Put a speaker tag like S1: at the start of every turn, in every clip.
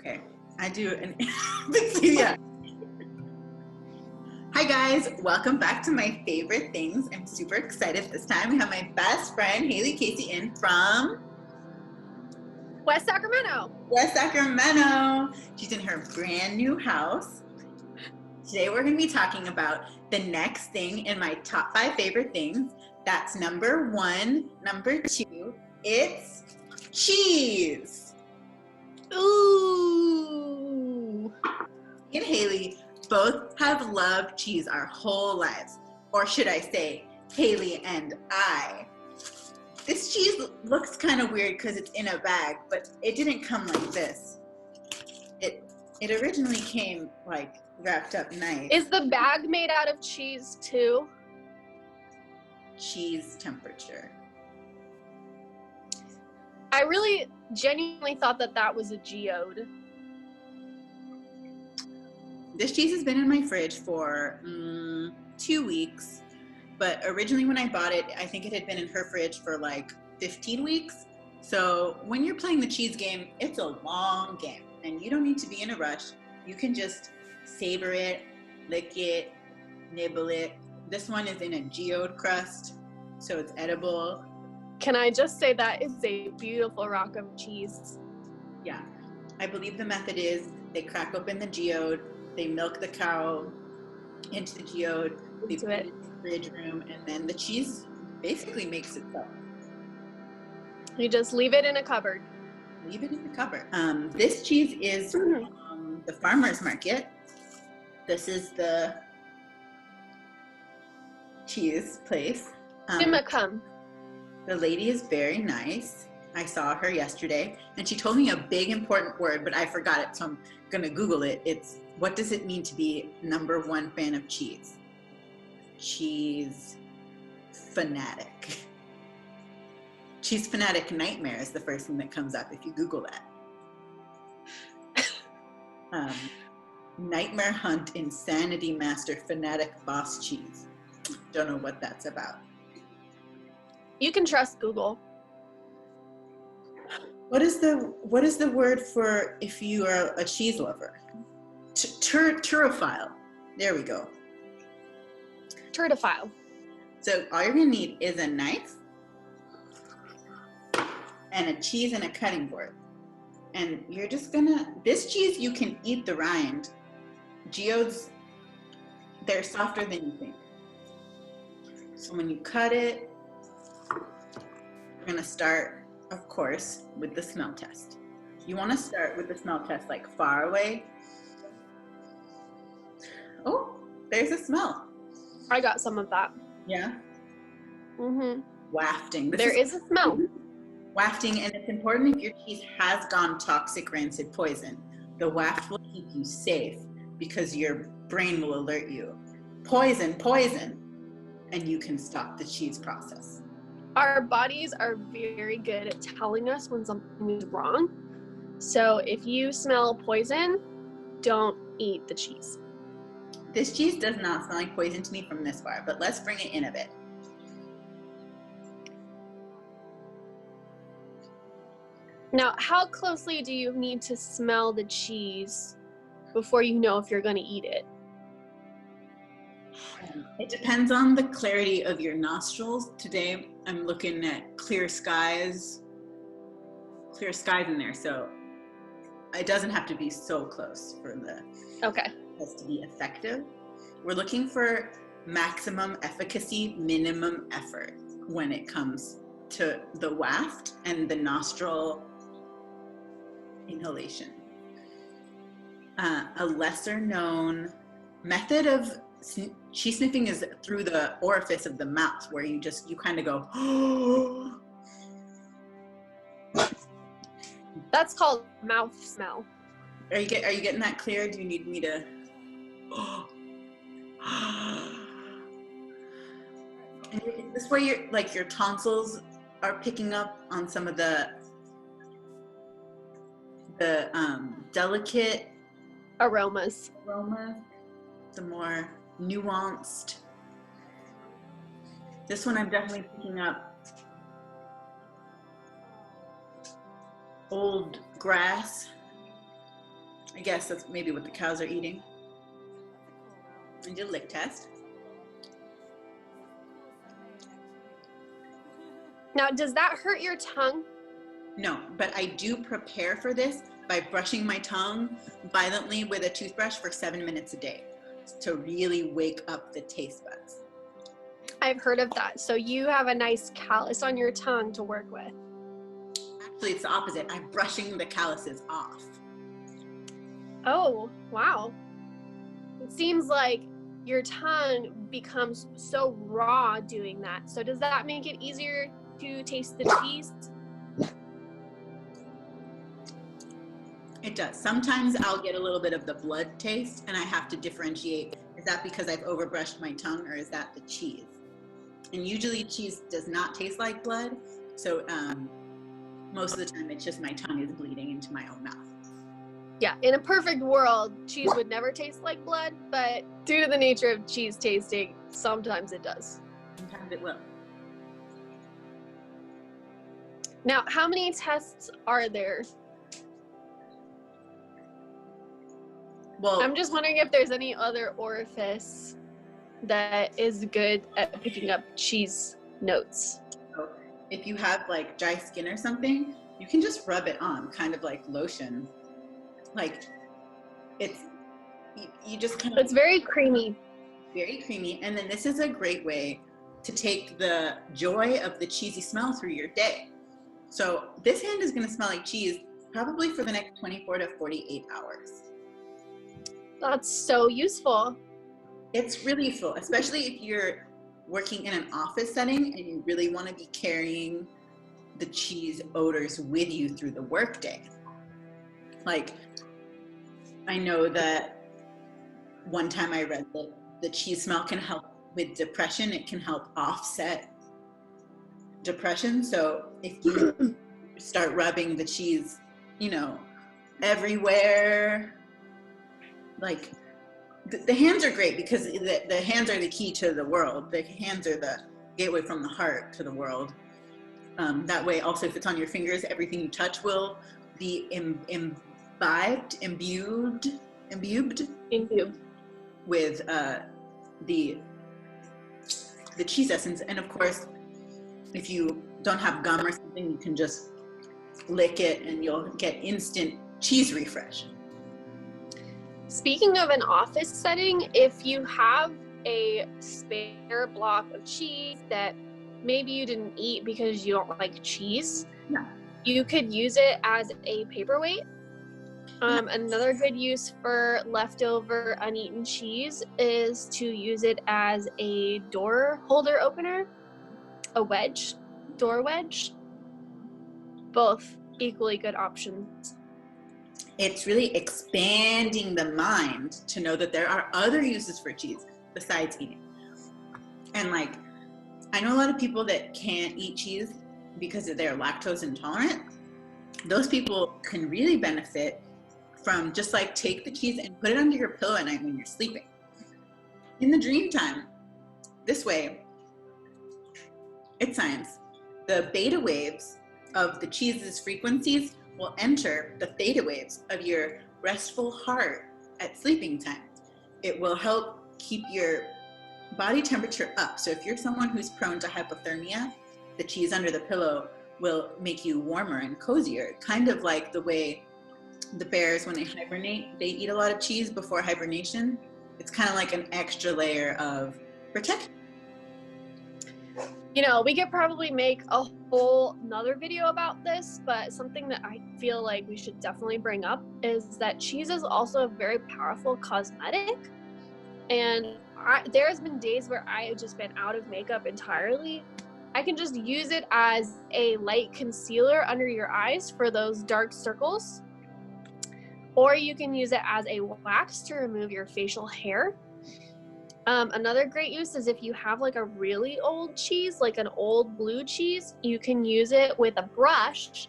S1: Okay, I do an yeah. Hi guys, welcome back to my favorite things. I'm super excited this time. We have my best friend Haylie Casey in from
S2: West Sacramento.
S1: West Sacramento. She's in her brand new house. Today we're going to be talking about the next thing in my top 5 favorite things. That's number 1. Number 2, it's cheese.
S2: Ooh.
S1: Me and Haylie both have loved cheese our whole lives. Or should I say, Haylie and I. This cheese looks kind of weird because it's in a bag, but it didn't come like this. It originally came like wrapped up nice.
S2: Is the bag made out of cheese too?
S1: Cheese temperature.
S2: I really genuinely thought that was a geode.
S1: This cheese has been in my fridge for 2 weeks, but originally when I bought it, I think it had been in her fridge for like 15 weeks. So when you're playing the cheese game, it's a long game and you don't need to be in a rush. You can just savor it, lick it, nibble it. This one is in a geode crust, so it's edible.
S2: Can I just say that is a beautiful rock of cheese?
S1: Yeah, I believe the method is they crack open the geode, they milk the cow into the geode, they put it in the fridge room, and then the cheese basically makes itself.
S2: You just leave it in a cupboard.
S1: Leave it in the cupboard. This cheese is from the farmer's market. This is the cheese place.
S2: Chimacum.
S1: The lady is very nice. I saw her yesterday and she told me a big important word, but I forgot it, so I'm gonna Google it. It's, what does it mean to be #1 fan of cheese? Cheese fanatic. Cheese fanatic nightmare is the first thing that comes up if you Google that. Nightmare hunt insanity master fanatic boss cheese. Don't know what that's about.
S2: You can trust Google.
S1: What is the word for if you are a cheese lover? Turdphile. There we go.
S2: Turdphile.
S1: So all you're gonna need is a knife and a cheese and a cutting board. And you're just gonna, this cheese you can eat the rind. Geodes, they're softer than you think. So when you cut it, we're gonna start, of course, with the smell test. You wanna start with the smell test like far away. Oh, there's a smell.
S2: I got some of that.
S1: Yeah?
S2: Mm-hmm.
S1: Wafting.
S2: There is a smell.
S1: Wafting, and it's important if your cheese has gone toxic, rancid, poison. The waft will keep you safe because your brain will alert you. Poison, poison, and you can stop the cheese process.
S2: Our bodies are very good at telling us when something is wrong. So if you smell poison, don't eat the cheese.
S1: This cheese does not smell like poison to me from this far, but let's bring it in a bit.
S2: Now, how closely do you need to smell the cheese before you know if you're going to eat it?
S1: It depends on the clarity of your nostrils. Today, I'm looking at clear skies in there, so it doesn't have to be so close for the test to be effective. We're looking for maximum efficacy, minimum effort when it comes to the waft and the nostril inhalation. A lesser known method of cheese sniffing is through the orifice of the mouth, where you kind of go.
S2: That's called mouth smell.
S1: Are you getting that clear? Do you need me to? And this way, your tonsils are picking up on some of the delicate
S2: aromas,
S1: the more nuanced. This one I'm definitely picking up old grass, I guess that's maybe what the cows are eating. And do a lick test.
S2: Now, does that hurt your tongue?
S1: No, but I do prepare for this by brushing my tongue violently with a toothbrush for 7 minutes a day to really wake up the taste buds.
S2: I've heard of that. So you have a nice callus on your tongue to work with.
S1: Actually, it's the opposite. I'm brushing the calluses off.
S2: Oh, wow. It seems like your tongue becomes so raw doing that. So does that make it easier to taste the cheese?
S1: It does. Sometimes I'll get a little bit of the blood taste and I have to differentiate. Is that because I've overbrushed my tongue or is that the cheese? And usually cheese does not taste like blood. So most of the time it's just my tongue is bleeding into my own mouth.
S2: Yeah, in a perfect world, cheese would never taste like blood, but due to the nature of cheese tasting, sometimes it does.
S1: Sometimes it will.
S2: Now, how many tests are there?
S1: Well,
S2: I'm just wondering if there's any other orifice that is good at picking up cheese notes.
S1: so if you have like dry skin or something, you can just rub it on, kind of like lotion. Like it's, you just kind of.
S2: It's very creamy.
S1: Very creamy. And then this is a great way to take the joy of the cheesy smell through your day. So this hand is going to smell like cheese probably for the next 24 to 48 hours.
S2: That's so useful.
S1: It's really useful, especially if you're working in an office setting and you really want to be carrying the cheese odors with you through the workday. Like, I know that one time I read that the cheese smell can help with depression. It can help offset depression. So if you start rubbing the cheese, you know, everywhere, like the hands are great because the hands are the key to the world. The hands are the gateway from the heart to the world. That way also if it's on your fingers, everything you touch will be imbued with the cheese essence. And of course, if you don't have gum or something, you can just lick it and you'll get instant cheese refresh.
S2: Speaking of an office setting, if you have a spare block of cheese that maybe you didn't eat because you don't like cheese,
S1: yeah,
S2: you could use it as a paperweight. Another good use for leftover uneaten cheese is to use it as a door holder opener, a wedge, door wedge. Both equally good options.
S1: It's really expanding the mind to know that there are other uses for cheese besides eating. And like, I know a lot of people that can't eat cheese because they're lactose intolerant. Those people can really benefit from just like take the cheese and put it under your pillow at night when you're sleeping. In the dream time, this way, it's science. The beta waves of the cheese's frequencies will enter the theta waves of your restful heart at sleeping time. It will help keep your body temperature up. So if you're someone who's prone to hypothermia, the cheese under the pillow will make you warmer and cozier, kind of like the way the bears, when they hibernate, they eat a lot of cheese before hibernation. It's kind of like an extra layer of protection.
S2: You know, we could probably make a whole another video about this, but something that I feel like we should definitely bring up is that cheese is also a very powerful cosmetic. And there's been days where I have just been out of makeup entirely. I can just use it as a light concealer under your eyes for those dark circles. Or you can use it as a wax to remove your facial hair. Another great use is if you have like a really old cheese, like an old blue cheese, you can use it with a brush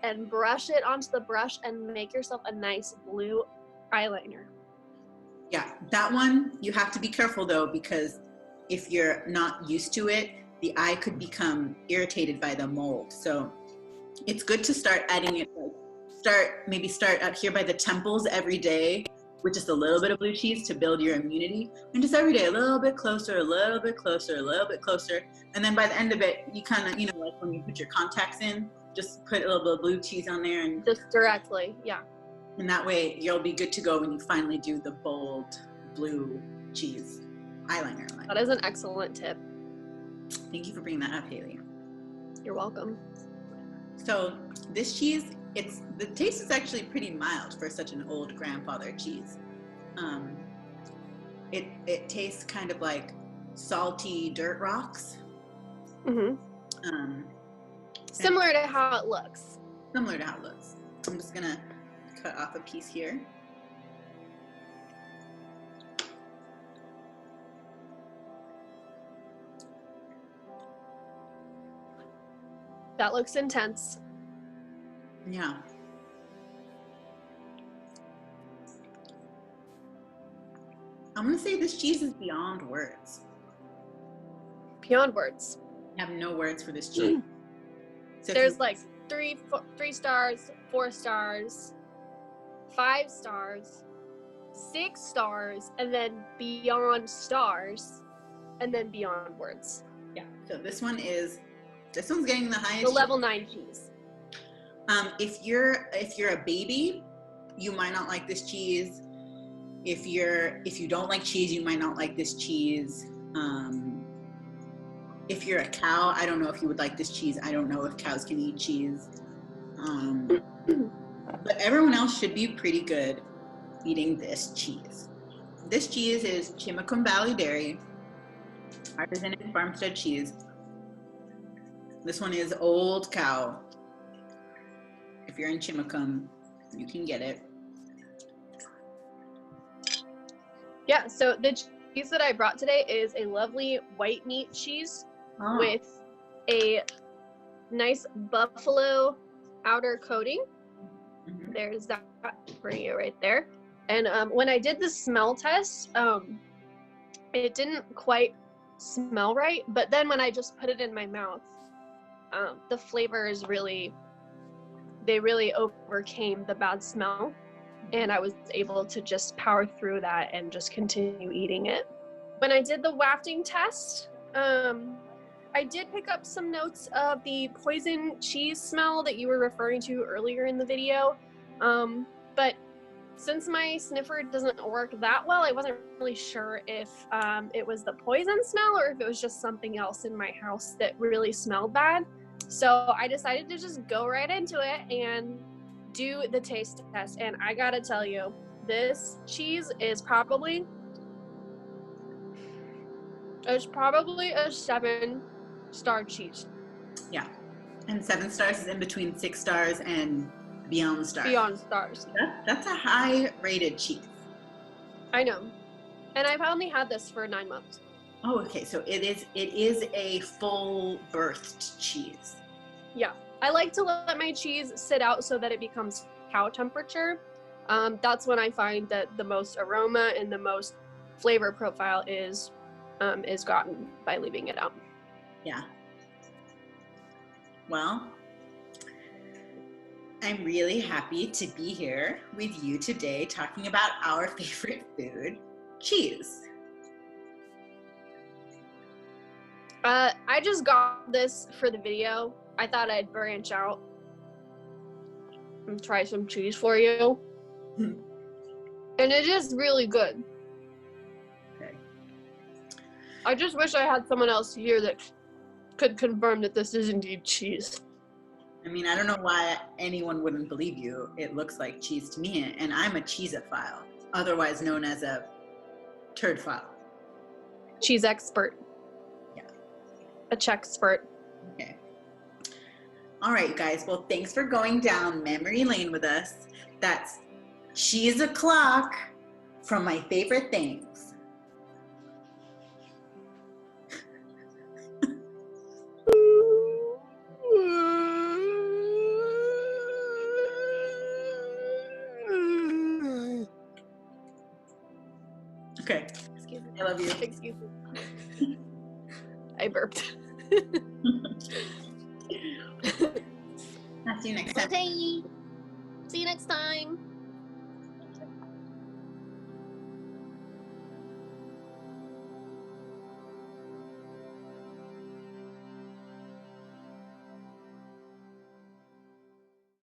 S2: and brush it onto the brush and make yourself a nice blue eyeliner.
S1: Yeah, that one, you have to be careful though, because if you're not used to it, the eye could become irritated by the mold. So it's good to start adding it like maybe start up here by the temples every day with just a little bit of blue cheese to build your immunity, and just every day a little bit closer, a little bit closer, a little bit closer, and then by the end of it, you kind of, you know, like when you put your contacts in, just put a little bit of blue cheese on there, and
S2: just directly, yeah.
S1: And that way you'll be good to go when you finally do the bold blue cheese eyeliner.
S2: That is an excellent tip.
S1: Thank you for bringing that up, Haylie.
S2: You're welcome.
S1: So this cheese, the taste is actually pretty mild for such an old grandfather cheese. It tastes kind of like salty dirt rocks.
S2: Mm-hmm. Similar to how it looks.
S1: Similar to how it looks. I'm just gonna cut off a piece here.
S2: That looks intense.
S1: Yeah. I'm gonna say this cheese is beyond words.
S2: Beyond words.
S1: I have no words for this cheese. So
S2: there's like 3 stars, 4 stars, 5 stars, 6 stars, and then beyond stars, and then beyond words.
S1: Yeah. So this one's getting the highest.
S2: The level 9 cheese.
S1: If you're a baby, you might not like this cheese. If you don't like cheese, you might not like this cheese. If you're a cow, I don't know if you would like this cheese. I don't know if cows can eat cheese. But everyone else should be pretty good eating this cheese. This cheese is Chimacum Valley Dairy, artisan farmstead cheese. This one is Old Cow. If you're in Chimacum, you can get it.
S2: Yeah, so the cheese that I brought today is a lovely white meat cheese with a nice buffalo outer coating. Mm-hmm. There's that for you right there. And when I did the smell test, it didn't quite smell right, but then when I just put it in my mouth, the flavors really overcame the bad smell, and I was able to just power through that and just continue eating it. When I did the wafting test, I did pick up some notes of the poison cheese smell that you were referring to earlier in the video, but since my sniffer doesn't work that well, I wasn't really sure if it was the poison smell or if it was just something else in my house that really smelled bad. So I decided to just go right into it and do the taste test. And I gotta tell you, this cheese is probably a 7-star cheese.
S1: Yeah. And 7 stars is in between 6 stars and beyond stars.
S2: Beyond stars.
S1: That's a high rated cheese.
S2: I know. And I've only had this for 9 months.
S1: Oh, okay. So it is a full birthed cheese.
S2: Yeah. I like to let my cheese sit out so that it becomes cow temperature. That's when I find that the most aroma and the most flavor profile is gotten by leaving it out.
S1: Yeah. Well, I'm really happy to be here with you today talking about our favorite food, cheese.
S2: I just got this for the video. I thought I'd branch out and try some cheese for you. And it is really good.
S1: Okay.
S2: I just wish I had someone else here that could confirm that this is indeed cheese.
S1: I mean, I don't know why anyone wouldn't believe you. It looks like cheese to me, and I'm a cheesophile, otherwise known as a Turdphile.
S2: Cheese expert.
S1: Yeah.
S2: A checkspert.
S1: Okay. All right, guys. Well, thanks for going down memory lane with us. That's Cheese O'Clock from My Favorite Things. Okay.
S2: Excuse me.
S1: I love you.
S2: Excuse me. I burped.
S1: I'll see you next time.
S2: Okay. See you next time.